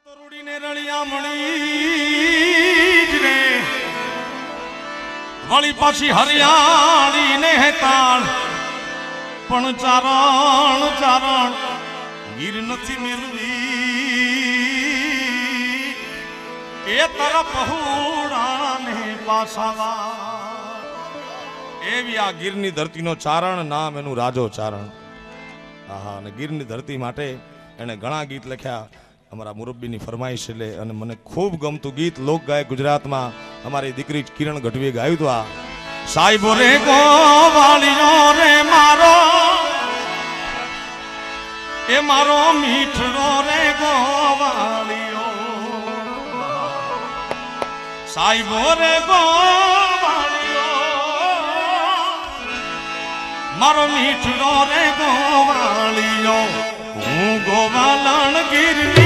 તરુડીને રળિયામણી રે વળી પાછી હરિયાળી ને તાળ પણ ચારણ ચારણ ગીર નથી મેળવી એ તરફ હુડાને પાસાવા એવી આ ગીરની ધરતીનો ચારણ નામ એનું રાજો ચારણ. આહા, અને ગીરની ધરતી માટે એને ઘણા ગીત લખ્યા. અમારા મુરબ્બીની ફરમાઈશ એટલે અને મને ખૂબ ગમતું ગીત લોક ગાયક ગુજરાતમાં અમારી દીકરી કિરણ ગઢવીએ ગાયું હતું. આ સાહેબો રે ગોવાળિયો રે મારો એ મારો મીઠડો રે ગોવાળિયો, સાહેબો રે ગોવાળિયો મારો મીઠડો રે ગોવાળિયો, હું ગોવાલણ ગીરની